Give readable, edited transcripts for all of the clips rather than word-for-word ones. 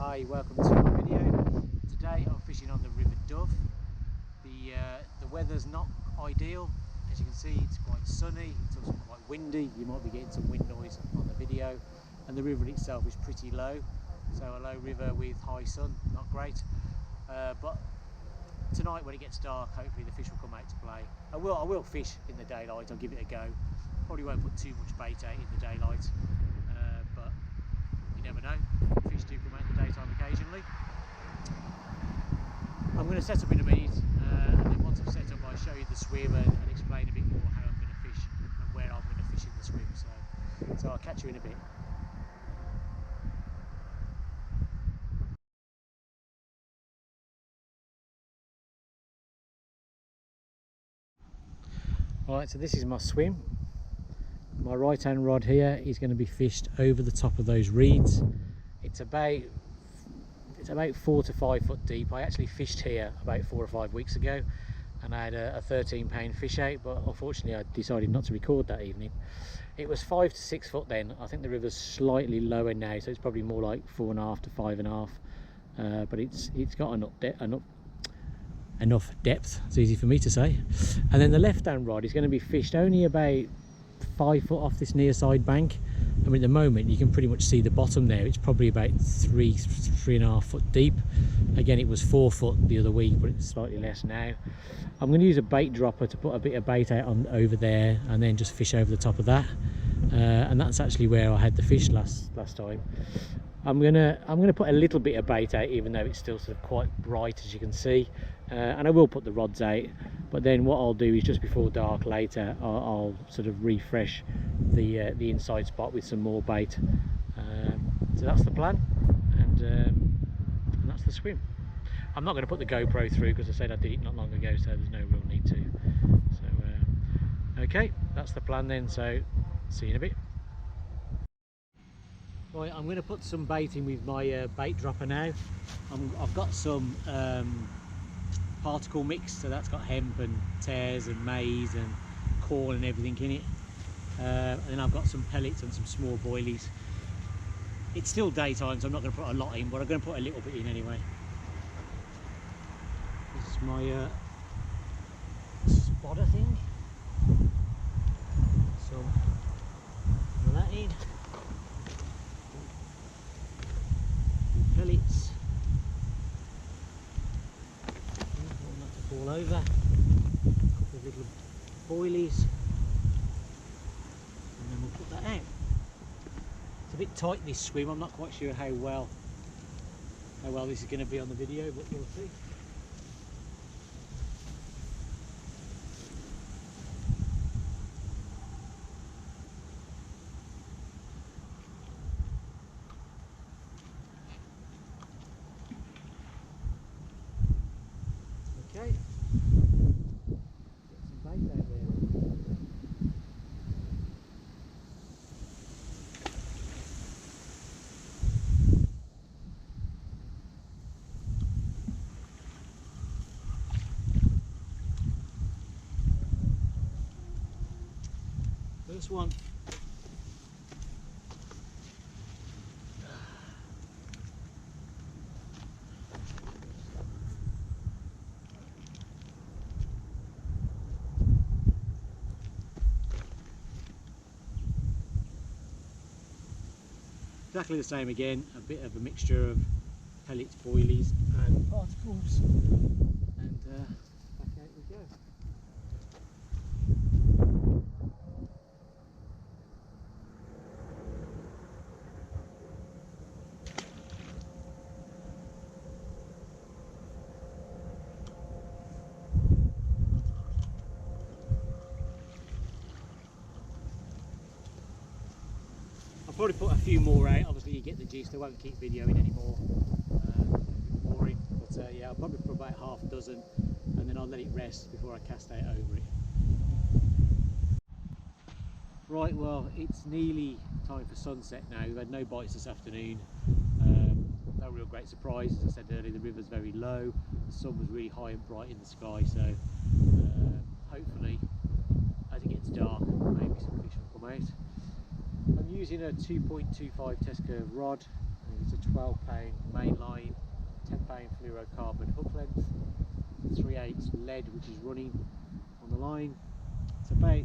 Hi, welcome to my video. Today I'm fishing on the River Dove. The weather's not ideal. As you can see, it's quite sunny, it's also quite windy. You might be getting some wind noise on the video, and the river itself is pretty low. So a low river with high sun, not great. But tonight when it gets dark, hopefully the fish will come out to play. I will fish in the daylight. I'll give it a go. Probably won't put too much bait out in the daylight, but you never know. Fish do come out in the daytime occasionally. I'm going to set up in a minute, and then once I've set up I'll show you the swim and explain a bit more how I'm going to fish and where I'm going to fish in the swim. So I'll catch you in a bit. Alright, so this is my swim. My right hand rod here is going to be fished over the top of those reeds. It's about 4 to 5 foot deep. I actually fished here about 4 or 5 weeks ago and I had a 13-pound fish out, but unfortunately I decided not to record that evening. It was 5 to 6 foot then. I think the river's slightly lower now, so it's probably more like 4.5 to 5.5, but it's got enough depth, it's easy for me to say. And then the left hand rod is going to be fished only about 5 foot off this near side bank. I mean, at the moment you can pretty much see the bottom there. It's probably about 3.5 foot deep. Again, it was 4 foot the other week, but it's slightly less now. I'm going to use a bait dropper to put a bit of bait out on over there and then just fish over the top of that, and that's actually where I had the fish last time. I'm gonna put a little bit of bait out, even though it's still sort of quite bright, as you can see, and I will put the rods out. But then what I'll do is just before dark later, I'll sort of refresh the inside spot with some more bait. So that's the plan, and that's the swim. I'm not going to put the GoPro through because I said I did it not long ago, so there's no real need to. So okay, that's the plan then. So see you in a bit. Right, I'm going to put some bait in with my bait dropper now. I've got some particle mix, so that's got hemp and tares and maize and corn and everything in it. And then I've got some pellets and some small boilies. It's still daytime, so I'm not going to put a lot in, but I'm going to put a little bit in anyway. This is my spotter thing. Some of that in. Pellets. Not to fall over. A couple of little boilies. And then we'll put that out. It's a bit tight, this swim. I'm not quite sure how well this is going to be on the video, but we'll see. Okay, get some bait out there. First one. Exactly the same again, a bit of a mixture of pellets, boilies and particles, and back out we go. I'll probably put a few more out. Obviously you get the gist. I won't keep videoing anymore, boring, but yeah, I'll probably put about half a dozen and then I'll let it rest before I cast out over it. Right, well, it's nearly time for sunset now. We've had no bites this afternoon. No real great surprise. As I said earlier, the river's very low, the sun was really high and bright in the sky, so hopefully as it gets dark maybe some fish will come out. I'm using a 2.25 test curve rod, It's a 12-pound mainline, 10-pound fluorocarbon hook length, 3/8 lead which is running on the line. It's about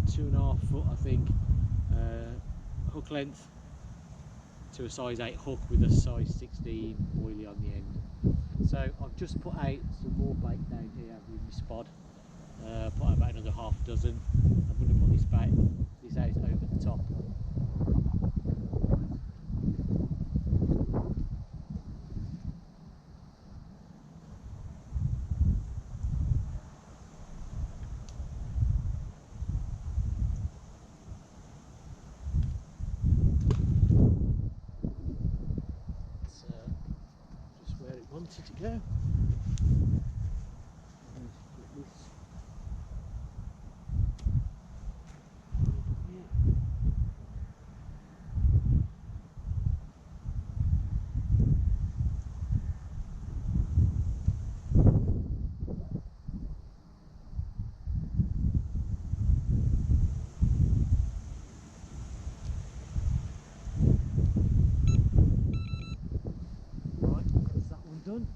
2.5 foot I think hook length to a size 8 hook with a size 16 oily on the end. So I've just put out some more bait down here with my spod. Put out about another half dozen. I'm going to put this out over the top. Just where it wanted to go. Done.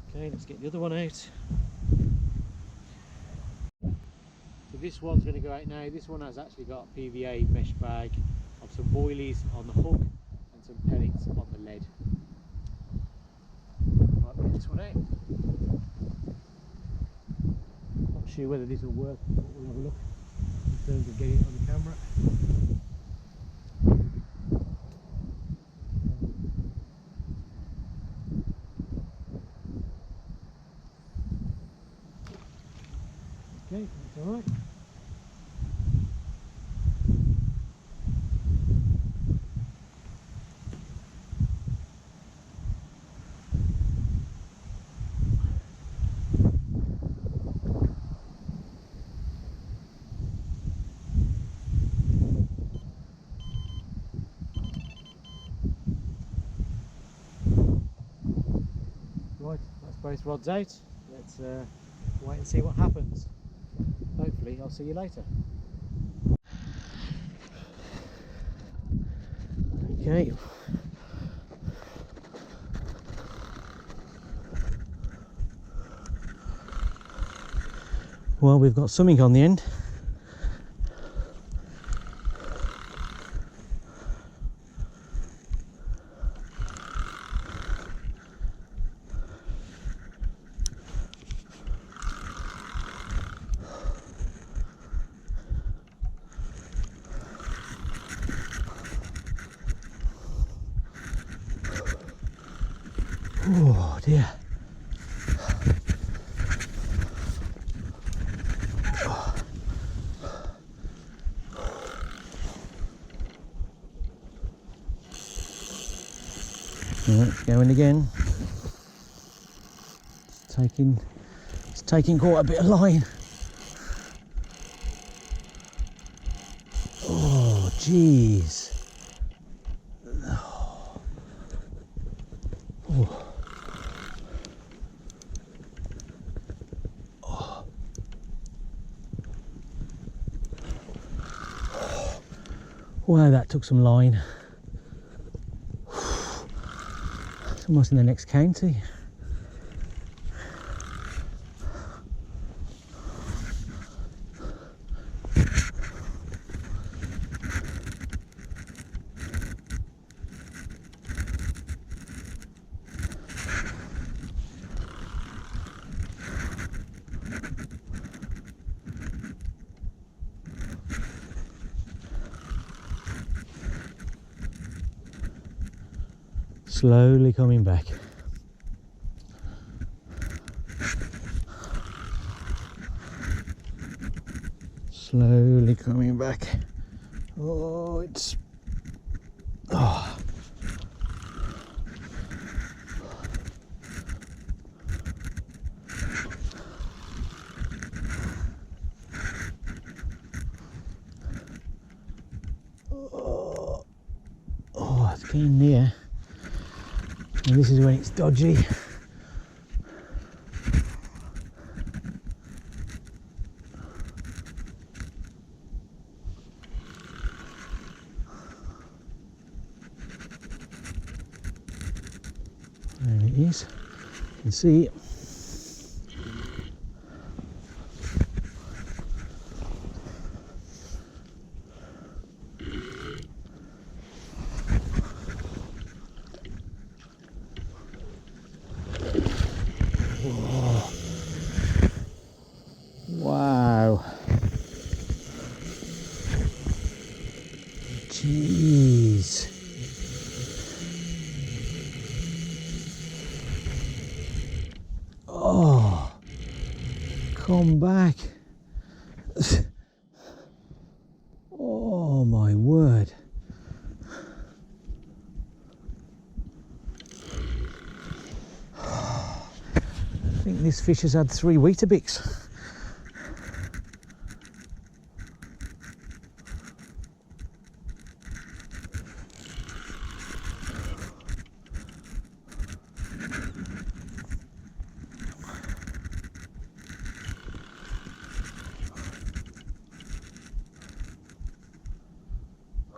Okay, let's get the other one out. So this one's going to go out now. This one has actually got a PVA mesh bag of some boilies on the hook and some pellets on the lead. Right, get this one out. Not sure whether this will work, but we'll have a look in terms of getting it on the camera. Okay, that's alright. Right, that's both rods out. Let's wait and see what happens. Hopefully I'll see you later. Okay. Well, we've got something on the end. Oh dear. Right, going again. It's taking quite a bit of line. Oh jeez. Oh. Wow, that took some line. It's almost in the next county. Slowly coming back. Slowly coming back. Oh, it's... Oh. Oh, it's getting near. And this is when it's dodgy. There it is. You can see it. Whoa. Wow. Jeez. Oh, come back. Oh my word. I think this fish has had 3 Weetabix.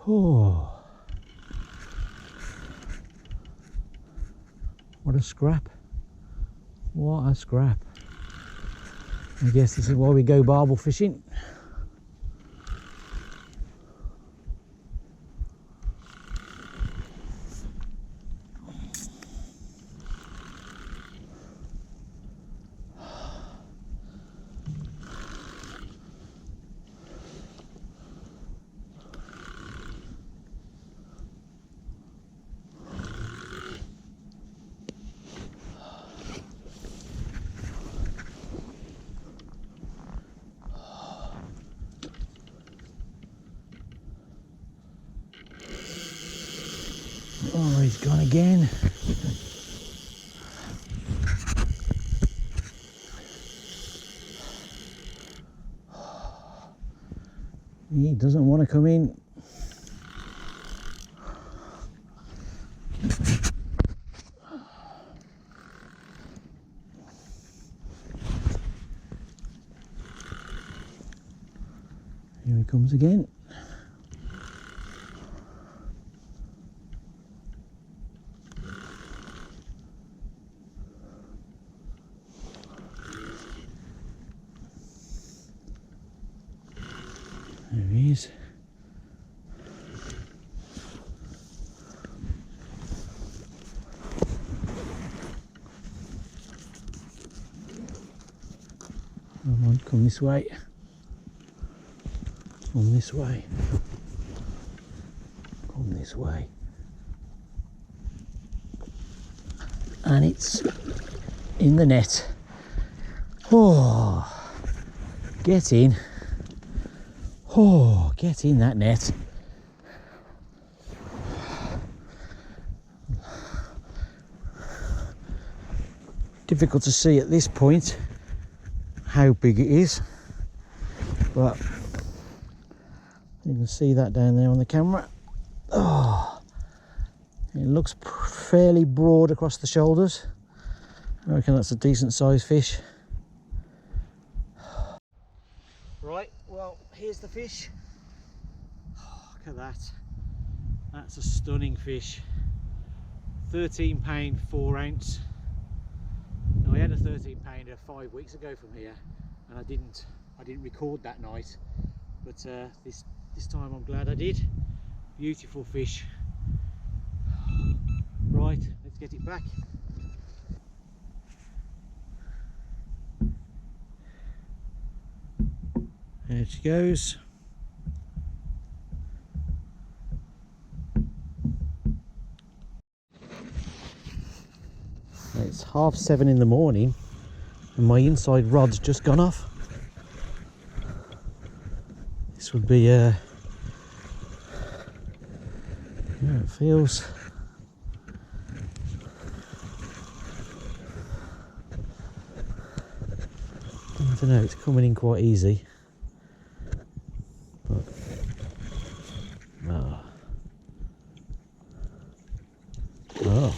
Oh, what a scrap. What a scrap. I guess this is why we go barbel fishing. Oh, he's gone again. He doesn't want to come in. Here he comes again. There he is. Come on, come this way. Come this way. Come this way. And it's in the net. Oh, get in. Oh, get in that net. Difficult to see at this point how big it is, but you can see that down there on the camera. Oh, it looks fairly broad across the shoulders. I reckon that's a decent sized fish. Right, well, here's the fish. Oh, look at that. That's a stunning fish. 13 pound 4 ounce. Now, I had a 13 pounder 5 weeks ago from here, and I didn't record that night, but this time I'm glad I did. Beautiful fish. Right, let's get it back. There she goes. It's 7:30 in the morning and my inside rod's just gone off. This would be yeah, it feels I don't know, it's coming in quite easy, but oh.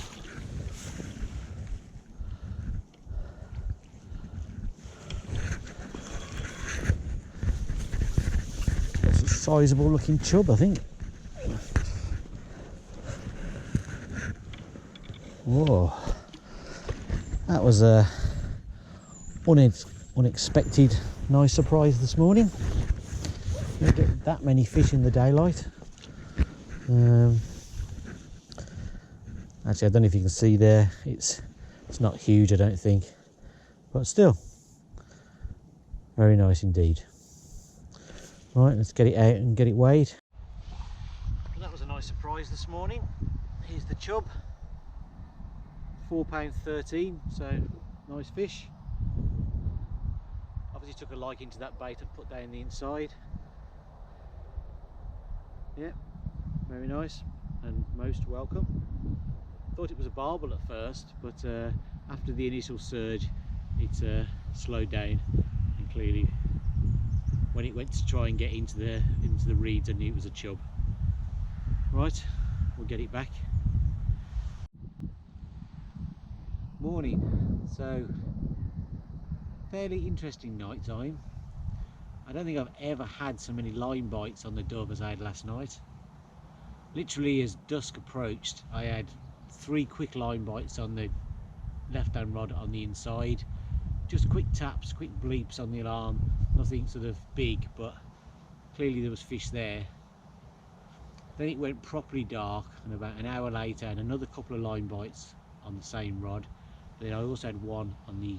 That's a sizable looking chub, I think. Whoa, That was a unexpected nice surprise this morning. Don't get that many fish in the daylight. Actually, I don't know if you can see there, it's not huge, I don't think, but still very nice indeed. Right, let's get it out and get it weighed. Well, that was a nice surprise this morning. Here's the chub, £4.13, so nice fish. Obviously took a liking to that bait and put that in the inside. Yeah, very nice and most welcome. Thought it was a barbel at first, but after the initial surge it slowed down, and clearly when it went to try and get into the reeds I knew it was a chub. Right, we'll get it back. Morning. So fairly interesting night time. I don't think I've ever had so many line bites on the dove as I had last night. Literally as dusk approached I had 3 quick line bites on the left hand rod on the inside, just quick taps, quick bleeps on the alarm, nothing sort of big, but clearly there was fish there. Then it went properly dark, and about an hour later and another couple of line bites on the same rod. Then I also had one on the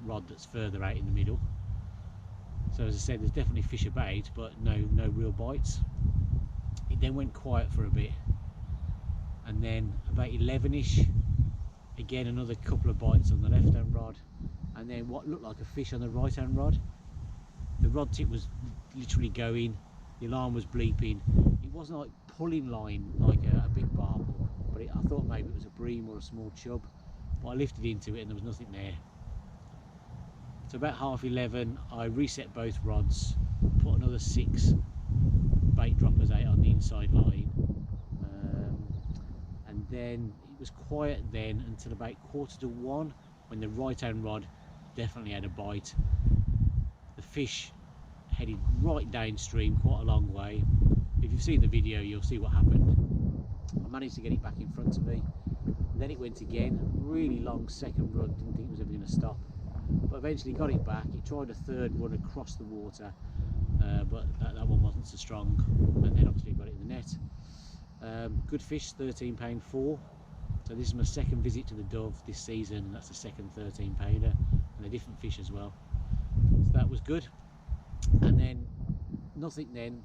rod that's further out in the middle. So as I said, there's definitely fish about, but no real bites. It then went quiet for a bit, and then about 11ish, again another couple of bites on the left hand rod, and then what looked like a fish on the right hand rod. The rod tip was literally going, the alarm was bleeping. It wasn't like pulling line like a big barbel, but I thought maybe it was a bream or a small chub, but I lifted into it and there was nothing there. So about 11:30 I reset both rods, put another 6 bait droppers out on the inside line, and then it was quiet then until about 1:45, when the right hand rod definitely had a bite. The fish headed right downstream quite a long way. If you've seen the video you'll see what happened. I managed to get it back in front of me, and then it went again, really long second run, didn't think it was ever going to stop, but eventually got it back. It tried a third run across the water, but that one wasn't so strong, and then obviously got it in the net. Good fish, £13.4. So this is my second visit to the Dove this season, and that's the second 13 pounder, and a different fish as well. So that was good. And then nothing then.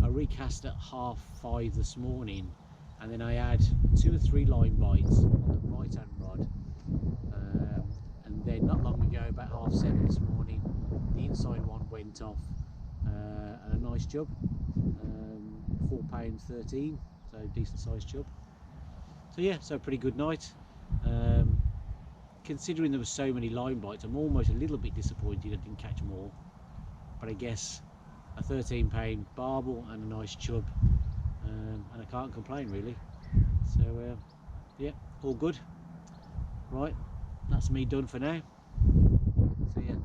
I recast at 5:30 this morning, and then I had 2 or 3 line bites on the right hand rod, and then not long ago, about 7:30 this morning, the inside one went off, and a nice chub, £4.13, so decent sized chub. So yeah, so pretty good night. Considering there were so many line bites, I'm almost a little bit disappointed I didn't catch more, but I guess a 13 pound barbel and a nice chub, and I can't complain really. So yeah, all good. Right, that's me done for now. See ya.